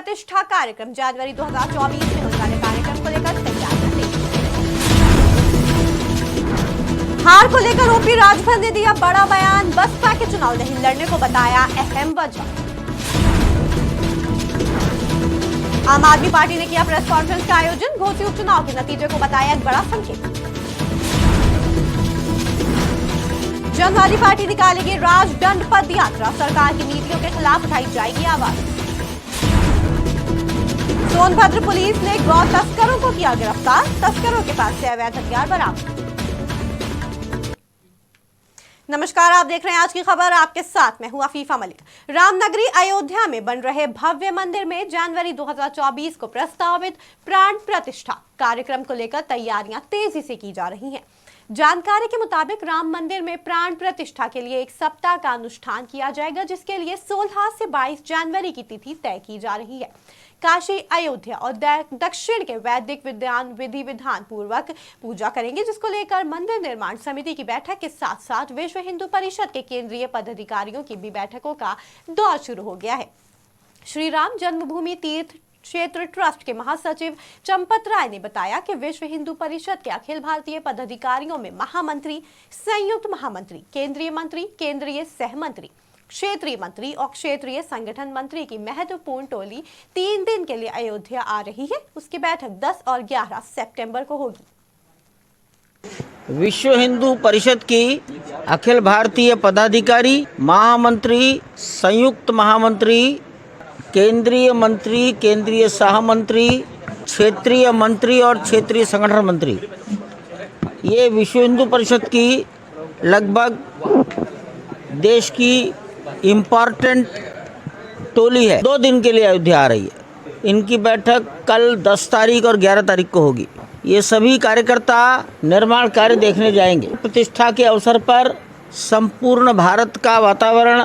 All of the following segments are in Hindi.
प्रतिष्ठा कार्यक्रम जनवरी 2024 में होने वाले कार्यक्रम को लेकर तैयारियां तेज। हार को लेकर ओपी राजभर ने दिया बड़ा बयान, बसपा के चुनाव नहीं लड़ने को बताया अहम वजह। आम आदमी पार्टी ने किया प्रेस कॉन्फ्रेंस का आयोजन, घोसी उपचुनाव के नतीजे को बताया एक बड़ा संकेत। जनवादी पार्टी निकालेगी राजदंड पद यात्रा, सरकार की नीतियों के खिलाफ उठाई जाएगी आवाज। सोनभद्र पुलिस ने गौ तस्करों को किया गिरफ्तार, तस्करों के पास से अवैध हथियार बरामद। नमस्कार, आप देख रहे हैं आज की खबर, आपके साथ मैं हूं अफीफा मलिक। रामनगरी अयोध्या में बन रहे भव्य मंदिर में जनवरी 2024 को प्रस्तावित प्राण प्रतिष्ठा कार्यक्रम को लेकर तैयारियां तेजी से की जा रही हैं। जानकारी के मुताबिक राम मंदिर में प्राण प्रतिष्ठा के लिए एक सप्ताह का अनुष्ठान किया जाएगा, जिसके लिए 16 से 22 जनवरी की तिथि तय की जा रही है। काशी, अयोध्या और दक्षिण के वैदिक विधि विधान पूर्वक पूजा करेंगे, जिसको लेकर मंदिर निर्माण समिति की बैठक के साथ साथ विश्व हिंदू परिषद के केंद्रीय पदाधिकारियों की भी बैठकों का दौर शुरू हो गया है। श्री राम जन्मभूमि तीर्थ क्षेत्र ट्रस्ट के महासचिव चंपत राय ने बताया कि विश्व हिंदू परिषद के अखिल भारतीय पदाधिकारियों में महामंत्री, संयुक्त महामंत्री, केंद्रीय मंत्री, केंद्रीय सहमंत्री, क्षेत्रीय मंत्री और क्षेत्रीय संगठन मंत्री की महत्वपूर्ण टोली 3 दिन के लिए अयोध्या आ रही है। उसकी बैठक 10 और 11 सितंबर को होगी। विश्व हिंदू परिषद की अखिल भारतीय पदाधिकारी, महामंत्री, संयुक्त महामंत्री, केंद्रीय मंत्री, केंद्रीय सहमंत्री, क्षेत्रीय मंत्री और क्षेत्रीय संगठन मंत्री, ये विश्व हिंदू परिषद की लगभग देश की इम्पॉर्टेंट टोली है। 2 दिन के लिए अयोध्या आ रही है। इनकी बैठक कल 10 तारीख और 11 तारीख को होगी। ये सभी कार्यकर्ता निर्माण कार्य देखने जाएंगे। प्रतिष्ठा के अवसर पर संपूर्ण भारत का वातावरण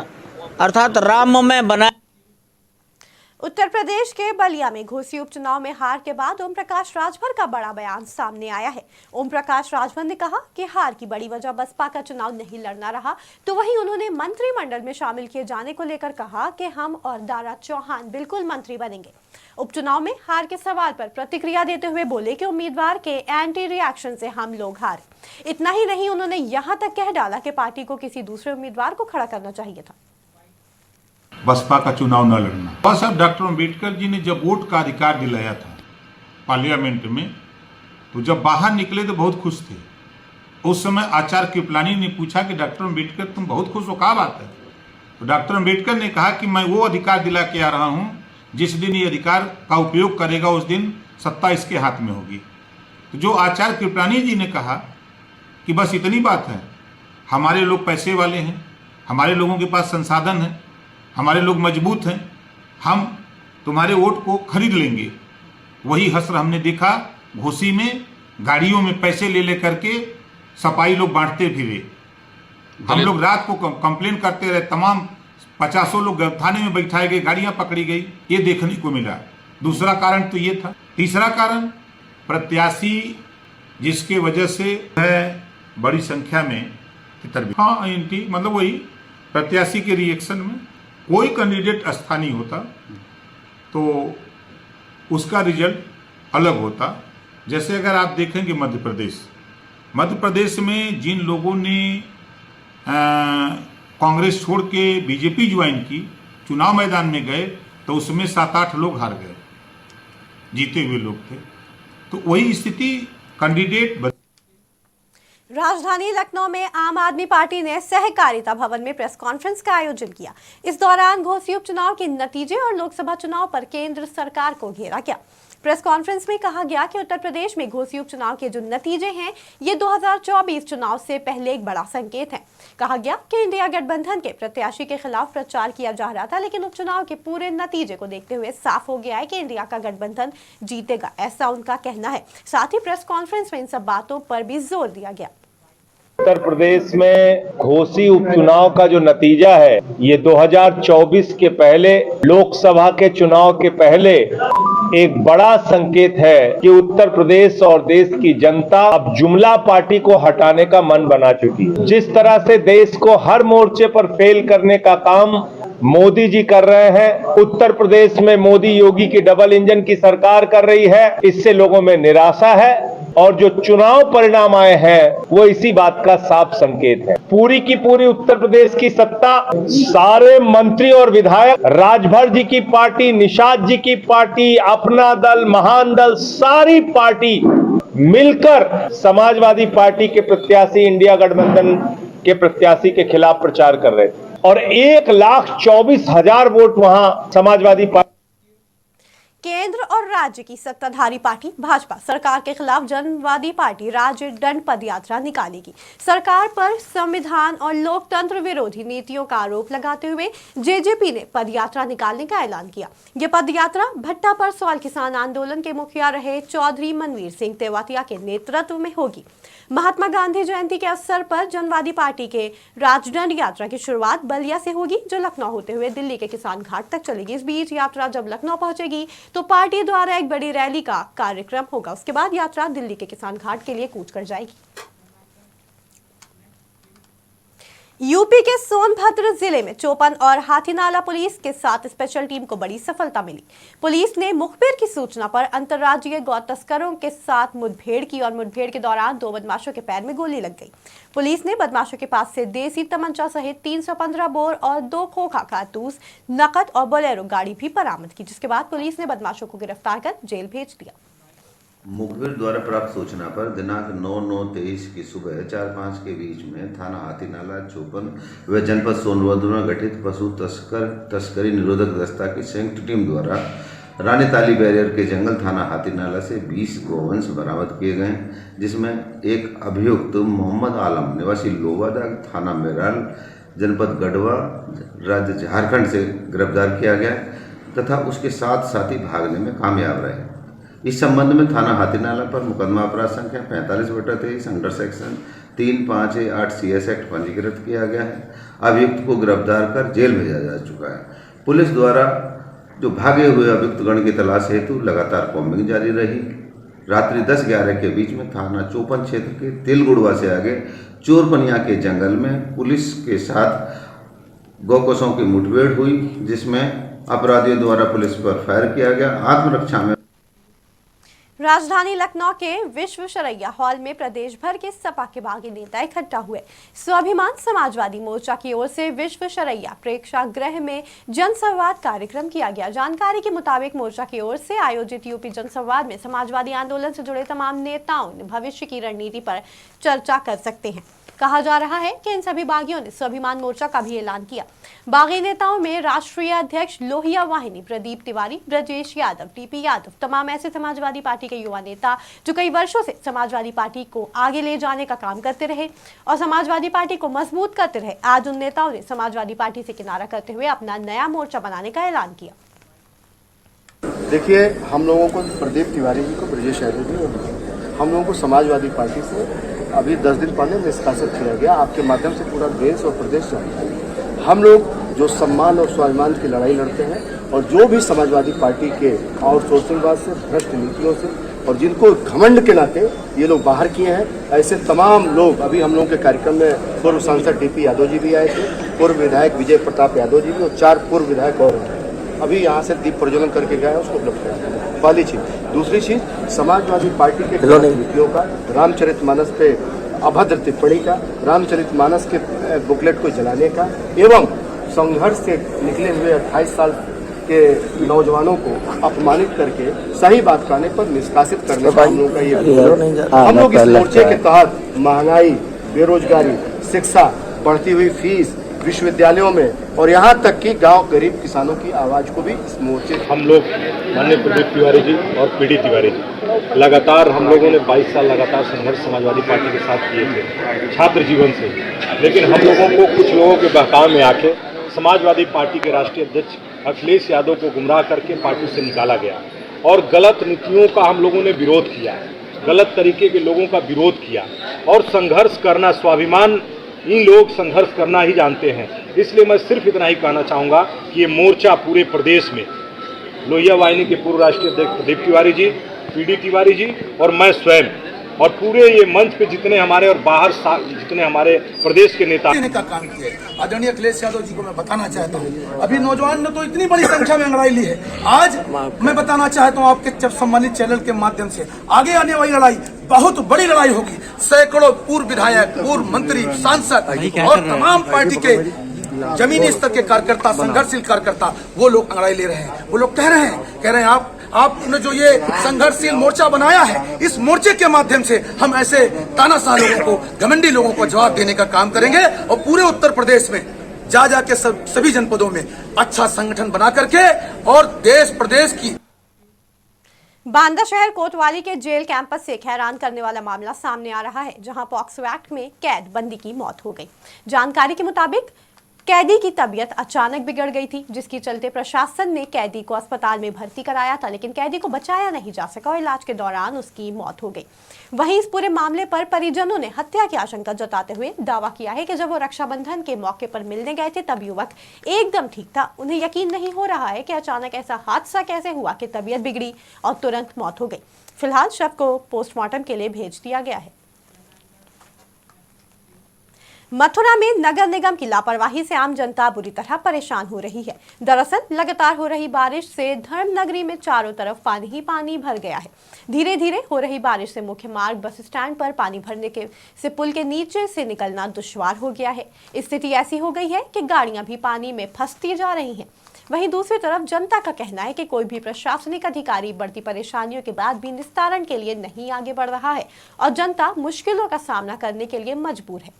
अर्थात राममय बना। उत्तर प्रदेश के बलिया में घोसी उपचुनाव में हार के बाद ओम प्रकाश राजभर का बड़ा बयान सामने आया है। ओम प्रकाश राजभर ने कहा कि हार की बड़ी वजह बसपा का चुनाव नहीं लड़ना रहा, तो वहीं उन्होंने मंत्रिमंडल में शामिल किए जाने को लेकर कहा कि हम और दारा चौहान बिल्कुल मंत्री बनेंगे। उपचुनाव में हार के सवाल पर प्रतिक्रिया देते हुए बोले कि उम्मीदवार के एंटी रिएक्शन से हम लोग हारे। इतना ही नहीं, उन्होंने यहाँ तक कह डाला कि पार्टी को किसी दूसरे उम्मीदवार को खड़ा करना चाहिए था। बसपा का चुनाव न लड़ना। बस अब डॉक्टर अम्बेडकर जी ने जब वोट का अधिकार दिलाया था पार्लियामेंट में, तो जब बाहर निकले तो बहुत खुश थे। उस समय आचार्य कृपलानी ने पूछा कि डॉक्टर अम्बेडकर तुम बहुत खुश हो, क्या बात है? तो डॉक्टर अम्बेडकर ने कहा कि मैं वो अधिकार दिला के आ रहा हूँ, जिस दिन ये अधिकार का उपयोग करेगा उस दिन सत्ता इसके हाथ में होगी। तो जो आचार्य कृपलानी जी ने कहा कि बस इतनी बात है, हमारे लोग पैसे वाले हैं, हमारे लोगों के पास संसाधन है, हमारे लोग मजबूत हैं, हम तुम्हारे वोट को खरीद लेंगे। वही हस्र हमने देखा घोसी में, गाड़ियों में पैसे ले करके सफाई लोग बांटते फिरे। हम लोग रात को कंप्लेन करते रहे, तमाम 50 लोग थाने में बैठाए गए, गाड़ियां पकड़ी गई, ये देखने को मिला। दूसरा कारण तो ये था। तीसरा कारण, प्रत्याशी जिसके वजह से है बड़ी संख्या में हाँ एंटी मतलब वही प्रत्याशी के रिएक्शन में कोई कैंडिडेट स्थानीय होता तो उसका रिजल्ट अलग होता। जैसे अगर आप देखेंगे मध्य प्रदेश में जिन लोगों ने कांग्रेस छोड़ के बीजेपी ज्वाइन की, चुनाव मैदान में गए, तो उसमें 7-8 लोग हार गए, जीते हुए लोग थे। तो वही स्थिति कैंडिडेट। राजधानी लखनऊ में आम आदमी पार्टी ने सहकारिता भवन में प्रेस कॉन्फ्रेंस का आयोजन किया। इस दौरान घोसी उपचुनाव के नतीजे और लोकसभा चुनाव पर केंद्र सरकार को घेरा गया। प्रेस कॉन्फ्रेंस में कहा गया कि उत्तर प्रदेश में घोसी उपचुनाव के जो नतीजे हैं, ये 2024 चुनाव से पहले एक बड़ा संकेत है। कहा गया कि इंडिया गठबंधन के प्रत्याशी के खिलाफ प्रचार किया जा रहा था, लेकिन उपचुनाव के पूरे नतीजे को देखते हुए साफ हो गया है कि इंडिया का गठबंधन जीतेगा, ऐसा उनका कहना है। साथ ही प्रेस कॉन्फ्रेंस में इन सब बातों पर भी जोर दिया गया। उत्तर प्रदेश में घोसी उपचुनाव का जो नतीजा है, ये 2024 के पहले, लोकसभा के चुनाव के पहले एक बड़ा संकेत है कि उत्तर प्रदेश और देश की जनता अब जुमला पार्टी को हटाने का मन बना चुकी है। जिस तरह से देश को हर मोर्चे पर फेल करने का काम मोदी जी कर रहे हैं, उत्तर प्रदेश में मोदी योगी की डबल इंजन की सरकार कर रही है, इससे लोगों में निराशा है और जो चुनाव परिणाम आए हैं वो इसी बात का साफ संकेत है। पूरी की पूरी उत्तर प्रदेश की सत्ता सारे मंत्री और विधायक, राजभर जी की पार्टी, निषाद जी की पार्टी, अपना दल, महान दल, सारी पार्टी मिलकर समाजवादी पार्टी के प्रत्याशी, इंडिया गठबंधन के प्रत्याशी के खिलाफ प्रचार कर रहे थे और 1,24,000 वोट वहां समाजवादी पार्टी। केंद्र और राज्य की सत्ताधारी पार्टी भाजपा सरकार के खिलाफ जनवादी पार्टी राज्य दंड पदयात्रा निकालेगी। सरकार पर संविधान और लोकतंत्र विरोधी नीतियों का आरोप लगाते हुए जेजेपी ने पदयात्रा निकालने का ऐलान किया। यह पदयात्रा भट्टा पर सवाल किसान आंदोलन के मुखिया रहे चौधरी मनवीर सिंह तेवतिया के नेतृत्व में होगी। महात्मा गांधी जयंती के अवसर पर जनवादी पार्टी के राजदंड यात्रा की शुरुआत बलिया से होगी, जो लखनऊ होते हुए दिल्ली के किसान घाट तक चलेगी। इस बीच यात्रा जब लखनऊ पहुंचेगी तो पार्टी द्वारा एक बड़ी रैली का कार्यक्रम होगा। उसके बाद यात्रा दिल्ली के किसान घाट के लिए कूच कर जाएगी। यूपी के सोनभद्र जिले में चौपन और हाथीनाला पुलिस के साथ स्पेशल टीम को बड़ी सफलता मिली। पुलिस ने मुखबिर की सूचना पर अंतर्राज्यीय गौ तस्करों के साथ मुठभेड़ की और मुठभेड़ के दौरान 2 बदमाशों के पैर में गोली लग गई। पुलिस ने बदमाशों के पास से देसी तमंचा सहित 315 बोर और 2 खोखा कारतूस, नकद और बोलेरो गाड़ी भी बरामद की, जिसके बाद पुलिस ने बदमाशों को गिरफ्तार कर जेल भेज दिया। मुखबिर द्वारा प्राप्त सूचना पर दिनांक 9/9/23 की सुबह 4-5 के बीच में थाना हाथीनाला, चौपन व जनपद सोनभद्र में गठित पशु तस्करी निरोधक दस्ता की संयुक्त टीम द्वारा रानी ताली बैरियर के जंगल थाना हाथीनाला से 20 गोवंश बरामद किए गए, जिसमें एक अभियुक्त मोहम्मद आलम निवासी लोबादाग, थाना मेराल, जनपद गढ़वा, राज्य झारखंड से गिरफ्तार किया गया तथा उसके 7 साथी भागने में कामयाब रहे। इस संबंध में थाना हाथीनाला पर मुकदमा अपराध संख्या 45/23 अंडर सेक्शन 358 CS एक्ट पंजीकृत किया गया है। अभियुक्त को गिरफ्तार कर जेल भेजा जा चुका है। पुलिस द्वारा जो भागे हुए अभियुक्तगण की तलाश हेतु लगातार कॉम्बिंग जारी रही। रात्रि 10-11 के बीच में थाना चौपन क्षेत्र के तिलगुड़वा से आगे चोरपनिया के जंगल में पुलिस के साथ गौकसों की मुठभेड़ हुई, जिसमें अपराधियों द्वारा पुलिस पर फायर किया गया। आत्मरक्षा में राजधानी लखनऊ के विश्वेश्वरैया हॉल में प्रदेश भर के सपा के बागी नेता इकट्ठा हुए। स्वाभिमान समाजवादी मोर्चा की ओर से विश्वेश्वरैया प्रेक्षागृह में जनसंवाद कार्यक्रम किया गया। जानकारी के मुताबिक मोर्चा की ओर से आयोजित यूपी जनसंवाद में समाजवादी आंदोलन से जुड़े तमाम नेताओं ने भविष्य की रणनीति पर चर्चा कर सकते हैं। कहा जा रहा है कि इन सभी बागियों ने स्वाभिमान मोर्चा का भी ऐलान किया। बागी नेताओं में राष्ट्रीय अध्यक्ष लोहिया वाहिनी, प्रदीप तिवारी, ब्रजेश यादव, टीपी यादव, तमाम ऐसे समाजवादी पार्टी के युवा नेता जो कई वर्षों से समाजवादी पार्टी को आगे ले जाने का काम करते रहे और समाजवादी पार्टी को मजबूत करते रहे। आज उन नेताओं ने समाजवादी पार्टी से किनारा करते हुए अपना नया मोर्चा बनाने का ऐलान किया। देखिए, हम लोगों को प्रदीप तिवारी जी को, ब्रजेश यादव जी, हम लोगों को समाजवादी पार्टी से अभी 10 दिन पहले निष्कासित किया गया। आपके माध्यम से पूरा देश और प्रदेश जानता है। हम लोग जो सम्मान और स्वाभिमान की लड़ाई लड़ते हैं और जो भी समाजवादी पार्टी के आउटसोर्सिंगवाद से, भ्रष्ट नीतियों से और जिनको घमंड के नाते ये लोग बाहर किए हैं, ऐसे तमाम लोग, अभी हम लोगों के कार्यक्रम में पूर्व सांसद टीपी यादव जी भी आए थे, पूर्व विधायक विजय प्रताप यादव जी भी और 4 पूर्व विधायक और अभी यहाँ से दीप प्रज्वलन करके गए, उसको उपलब्ध कराया। पहली चीज। दूसरी चीज, समाजवादी पार्टी के नीतियों का, रामचरितमानस पे अभद्र टिप्पणी का, रामचरितमानस के बुकलेट को जलाने का एवं संघर्ष से निकले हुए 28 साल के नौजवानों को अपमानित करके सही बात कहने पर निष्कासित करने का हम लोग का ये। हम लोग इस मोर्चे के तहत महंगाई, बेरोजगारी, शिक्षा, बढ़ती हुई फीस, विश्वविद्यालयों में और यहाँ तक कि गांव गरीब किसानों की आवाज को भी इस मोर्चे। हम लोग माननीय प्रदीप तिवारी जी और पीडी तिवारी जी लगातार, हम लोगों ने 22 साल लगातार संघर्ष समाजवादी पार्टी के साथ किए थे छात्र जीवन से, लेकिन हम लोगों को कुछ लोगों के बहकावे में आके समाजवादी पार्टी के राष्ट्रीय अध्यक्ष अखिलेश यादव को गुमराह करके पार्टी से निकाला गया और गलत नीतियों का हम लोगों ने विरोध किया, गलत तरीके के लोगों का विरोध किया और संघर्ष करना, स्वाभिमान, इन लोग संघर्ष करना ही जानते हैं। इसलिए मैं सिर्फ इतना ही कहना चाहूँगा कि ये मोर्चा पूरे प्रदेश में लोहिया वाहिनी के पूर्व राष्ट्रीय अध्यक्ष प्रदीप तिवारी जी, पीडी तिवारी जी और मैं स्वयं और पूरे ये मंच पे जितने हमारे और बाहर जितने हमारे प्रदेश के नेता का काम किया है। आदरणीय अखिलेश यादव जी को मैं बताना चाहता हूँ, अभी नौजवान ने तो इतनी बड़ी संख्या में अंगड़ाई ली है। आज मैं बताना चाहता हूँ आपके जब सम्मानित चैनल के माध्यम से, आगे आने वाली लड़ाई बहुत बड़ी लड़ाई होगी। सैकड़ों पूर्व विधायक, पूर्व मंत्री, सांसद और तमाम पार्टी के जमीनी स्तर के कार्यकर्ता, संघर्षशील कार्यकर्ता, वो लोग अंगड़ाई ले रहे हैं। वो लोग कह रहे हैं आपने जो ये संघर्षशील मोर्चा बनाया है, इस मोर्चे के माध्यम से हम ऐसे तानाशाह लोगों को, घमंडी लोगों को जवाब देने का काम करेंगे और पूरे उत्तर प्रदेश में जा के सभी जनपदों में अच्छा संगठन बना करके और देश प्रदेश की। बांदा शहर कोतवाली के जेल कैंपस से एक हैरान करने वाला मामला सामने आ रहा है, जहां पॉक्सो एक्ट में कैद बंदी की मौत हो गई। जानकारी के मुताबिक कैदी की तबीयत अचानक बिगड़ गई थी, जिसके चलते प्रशासन ने कैदी को अस्पताल में भर्ती कराया था, लेकिन कैदी को बचाया नहीं जा सका और इलाज के दौरान उसकी मौत हो गई। वहीं इस पूरे मामले पर परिजनों ने हत्या की आशंका जताते हुए दावा किया है कि जब वो रक्षाबंधन के मौके पर मिलने गए थे तब युवक एकदम ठीक था। उन्हें यकीन नहीं हो रहा है कि अचानक ऐसा हादसा कैसे हुआ कि तबीयत बिगड़ी और तुरंत मौत हो गई। फिलहाल शव को पोस्टमार्टम के लिए भेज दिया गया है। मथुरा में नगर निगम की लापरवाही से आम जनता बुरी तरह परेशान हो रही है। दरअसल लगातार हो रही बारिश से धर्म नगरी में चारों तरफ पानी ही पानी भर गया है। धीरे धीरे हो रही बारिश से मुख्य मार्ग बस स्टैंड पर पानी भरने से पुल के नीचे से निकलना दुश्वार हो गया है। स्थिति ऐसी हो गई है कि गाड़ियां भी पानी में फंसती जा रही हैं। वहीं दूसरी तरफ जनता का कहना है कि कोई भी प्रशासनिक अधिकारी बढ़ती परेशानियों के बाद भी निस्तारण के लिए नहीं आगे बढ़ रहा है और जनता मुश्किलों का सामना करने के लिए मजबूर है।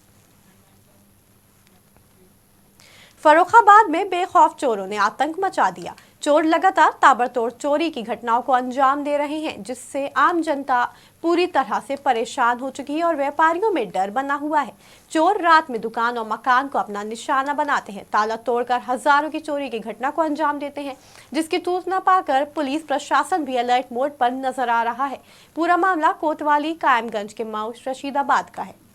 फर्रुखाबाद में बेखौफ चोरों ने आतंक मचा दिया। चोर लगातार ताबड़तोड़ चोरी की घटनाओं को अंजाम दे रहे हैं, जिससे आम जनता पूरी तरह से परेशान हो चुकी है और व्यापारियों में डर बना हुआ है। चोर रात में दुकान और मकान को अपना निशाना बनाते हैं, ताला तोड़कर हजारों की चोरी की घटना को अंजाम देते हैं, जिसकी सूचना पाकर पुलिस प्रशासन भी अलर्ट मोड पर नजर आ रहा है। पूरा मामला कोतवाली कायमगंज के माऊ रशीदाबाद का है।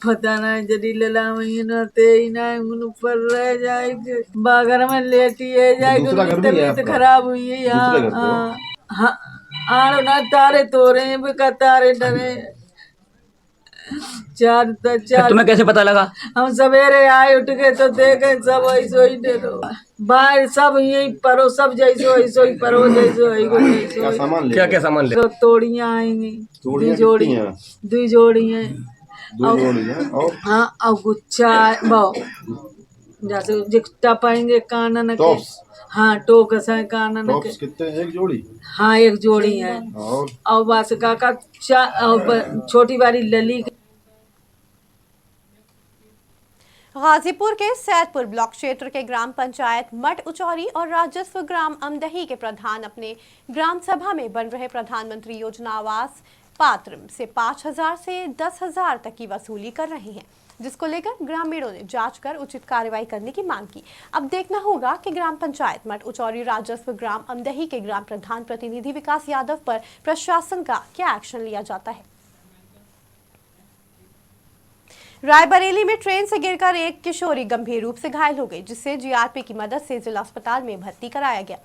पता नहीं जड़ी लला महीना ते ना ऊपर रह जाएगी, बागर में लेटी है जाएगी, तबीयत खराब हुई है यहाँ। हाँ ना तारे तोड़े बेका तारे डरे चार। तुम्हें कैसे पता लगा? हम सवेरे आए उठ के तो देखे सब ऐसो ही डरो, बाहर सब यही परो, सब जैसो ऐसो ही परो, जैसो क्या क्या सामान ले? तोड़ियाँ आएंगी, दो जोड़ी है हाँ, और गुच्छा जैसे जिकटा पाएंगे कानन के। हाँ टोकस है कानन के। कितने? एक जोड़ी? हाँ एक जोड़ी है। और बस काका छोटी वाली लली। गाजीपुर के सैदपुर ब्लॉक क्षेत्र के ग्राम पंचायत मठ उचौरी और राजस्व ग्राम अमदही के प्रधान अपने ग्राम सभा में बन रहे प्रधानमंत्री योजना आवास पात्र से 5,000 से 10,000 तक की वसूली कर रहे हैं, जिसको लेकर ग्रामीणों ने जांच कर उचित कार्रवाई करने की मांग की। अब देखना होगा कि ग्राम पंचायत मठ उचौरी राजस्व ग्राम अमदही के ग्राम प्रधान प्रतिनिधि विकास यादव पर प्रशासन का क्या एक्शन लिया जाता है। रायबरेली में ट्रेन से गिरकर एक किशोरी गंभीर रूप से घायल हो गई, जिसे जीआरपी की मदद से जिला अस्पताल में भर्ती कराया गया।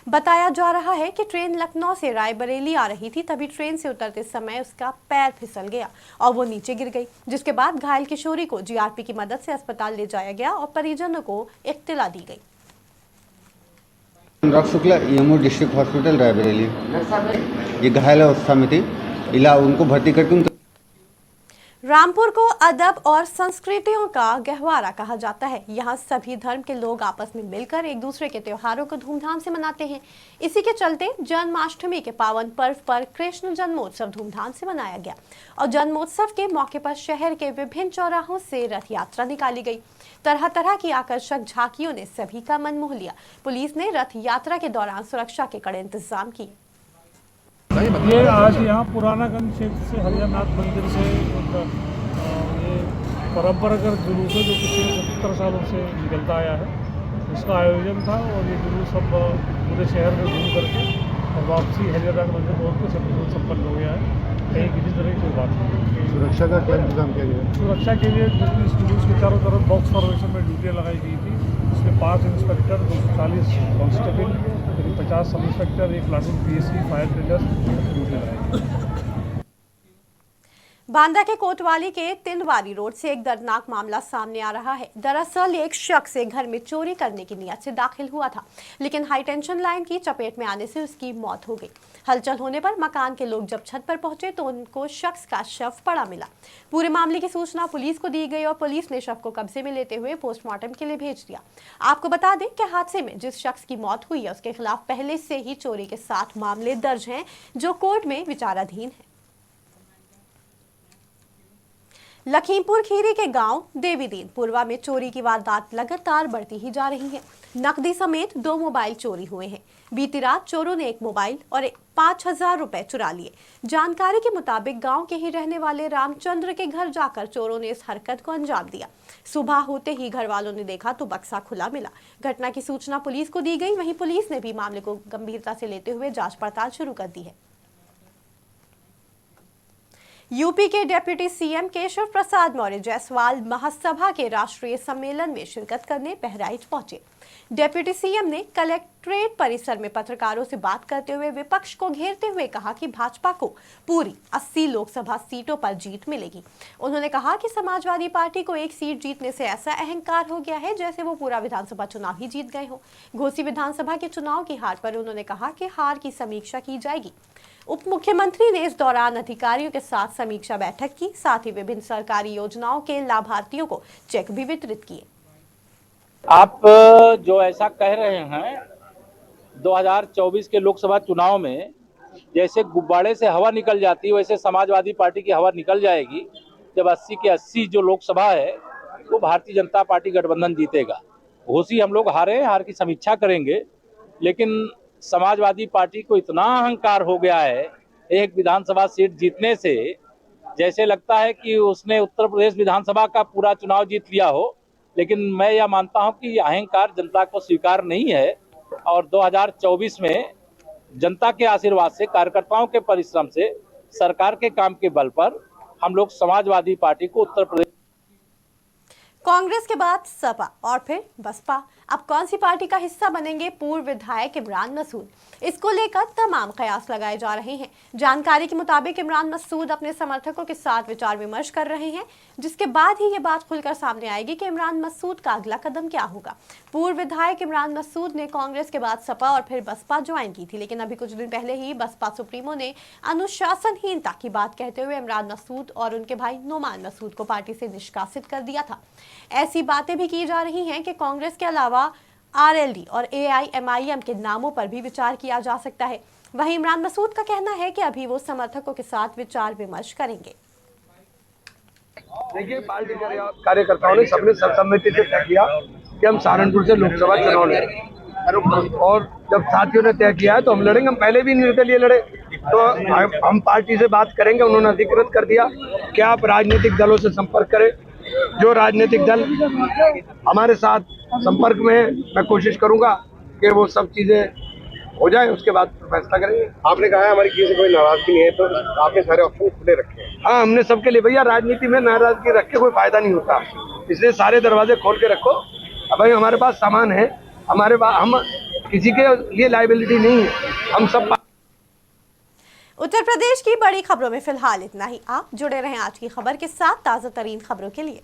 बताया जा रहा है कि ट्रेन लखनऊ से रायबरेली आ रही थी, तभी ट्रेन से उतरते समय उसका पैर फिसल गया और वो नीचे गिर गई, जिसके बाद घायल किशोरी को जीआरपी की मदद से अस्पताल ले जाया गया और परिजनों को इत्तला दी गई। Anurag Shukla, EMO district hospital Raebareli. ये घायल अवस्था में थी, उनको भर्ती करके रामपुर को अदब और संस्कृतियों का गहवारा कहा जाता है। यहाँ सभी धर्म के लोग आपस में मिलकर एक दूसरे के त्योहारों को धूमधाम से मनाते हैं। इसी के चलते जन्माष्टमी के पावन पर्व पर कृष्ण जन्मोत्सव धूमधाम से मनाया गया और जन्मोत्सव के मौके पर शहर के विभिन्न चौराहों से रथ यात्रा निकाली गई। तरह तरह की आकर्षक झांकियों ने सभी का मन मोह लिया। पुलिस ने रथ यात्रा के दौरान सुरक्षा के कड़े इंतजाम किए। ये आज यहाँ पुरानागंज क्षेत्र से हरिहरनाथ मंदिर से ये परंपरागत जुलूस है जो पिछले 70 सालों से निकलता आया है। इसका आयोजन था और ये जुलूस सब पूरे शहर में घूम करके और वापसी हरिहरनाथ मंदिर पहुँच के सब जुलूस संपन्न हो गया है। कहीं किसी तरह की कोई बात नहीं। सुरक्षा का क्या इंतजाम किया गया? सुरक्षा के लिए इस जुलूस के चारों तरफ बॉक्स फॉर्मेशन में ड्यूटियाँ लगाई गई थी इसमें 5 इंस्पेक्टर, 240 कांस्टेबल, करीब 50 sub inspector, 1 platoon PSC, fire tender duty लगाए। बांदा के कोतवाली के तिंदवारी रोड से एक दर्दनाक मामला सामने आ रहा है। दरअसल एक शख्स एक घर में चोरी करने की नियत से दाखिल हुआ था, लेकिन हाई टेंशन लाइन की चपेट में आने से उसकी मौत हो गई। हलचल होने पर मकान के लोग जब छत पर पहुंचे तो उनको शख्स का शव पड़ा मिला। पूरे मामले की सूचना पुलिस को दी गई और पुलिस ने शव को कब्जे में लेते हुए पोस्टमार्टम के लिए भेज दिया। आपको बता दें कि हादसे में जिस शख्स की मौत हुई है उसके खिलाफ पहले से ही चोरी के 7 मामले दर्ज हैं, जो कोर्ट में विचाराधीन है। लखीमपुर खीरी के गांव देवीदीन पुरवा में चोरी की वारदात लगातार बढ़ती ही जा रही है। नकदी समेत 2 मोबाइल चोरी हुए हैं। बीती रात चोरों ने 1 मोबाइल और 5,000 रुपए चुरा लिए। जानकारी के मुताबिक गांव के ही रहने वाले रामचंद्र के घर जाकर चोरों ने इस हरकत को अंजाम दिया। सुबह होते ही घर वालों ने देखा तो बक्सा खुला मिला। घटना की सूचना पुलिस को दी गई। वहीं पुलिस ने भी मामले को गंभीरता से लेते हुए जांच पड़ताल शुरू कर दी है। यूपी के डिप्टी सीएम केशव प्रसाद मौर्य जायसवाल महासभा के राष्ट्रीय सम्मेलन में शिरकत करने बहराइच पहुंचे। डिप्टी सीएम ने कलेक्ट्रेट परिसर में पत्रकारों से बात करते हुए विपक्ष को घेरते हुए कहा कि भाजपा को पूरी 80 लोकसभा सीटों पर जीत मिलेगी। उन्होंने कहा कि समाजवादी पार्टी को 1 सीट जीतने से ऐसा अहंकार हो गया है जैसे वो पूरा विधानसभा चुनाव ही जीत गए हो। घोसी विधानसभा के चुनाव की हार पर उन्होंने कहा कि हार की समीक्षा की जाएगी। उप मुख्यमंत्री ने इस दौरान अधिकारियों के साथ समीक्षा बैठक की, साथ ही विभिन्न सरकारी योजनाओं के लाभार्थियों को चेक भी वितरित किए। आप जो ऐसा कह रहे हैं 2024 के लोकसभा चुनाव में जैसे गुब्बारे से हवा निकल जाती है वैसे समाजवादी पार्टी की हवा निकल जाएगी। जब 80 के 80 जो लोकसभा है वो भारतीय जनता पार्टी गठबंधन जीतेगा। घोसी हम लोग हारे, हार की समीक्षा करेंगे, लेकिन समाजवादी पार्टी को इतना अहंकार हो गया है एक विधानसभा सीट जीतने से, जैसे लगता है कि उसने उत्तर प्रदेश विधानसभा का पूरा चुनाव जीत लिया हो। लेकिन मैं यह मानता हूं कि अहंकार जनता को स्वीकार नहीं है और 2024 में जनता के आशीर्वाद से, कार्यकर्ताओं के परिश्रम से, सरकार के काम के बल पर हम लोग समाजवादी पार्टी को उत्तर प्रदेश। कांग्रेस के बाद सपा और फिर बसपा, अब कौन सी पार्टी का हिस्सा बनेंगे पूर्व विधायक इमरान मसूद, इसको लेकर तमाम कयास लगाए जा रहे हैं। जानकारी के मुताबिक इमरान मसूद अपने समर्थकों के साथ विचार विमर्श कर रहे हैं, जिसके बाद ही ये बात खुलकर सामने आएगी कि इमरान मसूद का अगला कदम क्या होगा। पूर्व विधायक इमरान मसूद ने कांग्रेस के बाद सपा और फिर बसपा ज्वाइन की थी, लेकिन अभी कुछ दिन पहले ही बसपा सुप्रीमो ने अनुशासनहीनता की बात कहते हुए इमरान मसूद और उनके भाई नोमान मसूद को पार्टी से निष्कासित कर दिया था। ऐसी बातें भी की जा रही हैं कि कांग्रेस के अलावा आरएलडी और एआईएमआईएम के नामों पर भी विचार किया जा सकता है। वहीं इमरान मसूद का कहना है कि अभी वो समर्थकों के साथ विचार विमर्श करेंगे। देखिए, पार्टी कार्यकर्ताओं ने सबने सर्वसम्मति से तय किया कि हम सहारनपुर से लोकसभा चुनाव लड़ेंगे और जब साथियों ने तय किया है तो हम लड़ेंगे। हम पहले भी निर्दलीय लड़े, तो हम पार्टी से बात करेंगे। उन्होंने अधिकृत कर दिया कि आप राजनीतिक दलों से संपर्क करें। जो राजनीतिक दल हमारे साथ संपर्क में है, मैं कोशिश करूंगा कि वो सब चीजें हो जाए, उसके बाद फैसला करेंगे। आपने कहा है हमारी किसी से कोई नाराजगी नहीं है, तो आपने सारे ऑप्शन खुले रखे हैं। हाँ, हमने सबके लिए, भैया राजनीति में नाराजगी रख के कोई फायदा नहीं होता, इसलिए सारे दरवाजे खोल के रखो। अब भाई हमारे पास सामान है, हमारे पास, हम किसी के लिए लायबिलिटी नहीं है, हम सब। उत्तर प्रदेश की बड़ी खबरों में फिलहाल इतना ही। आप जुड़े रहें आज की खबर के साथ ताज़ा तरीन खबरों के लिए।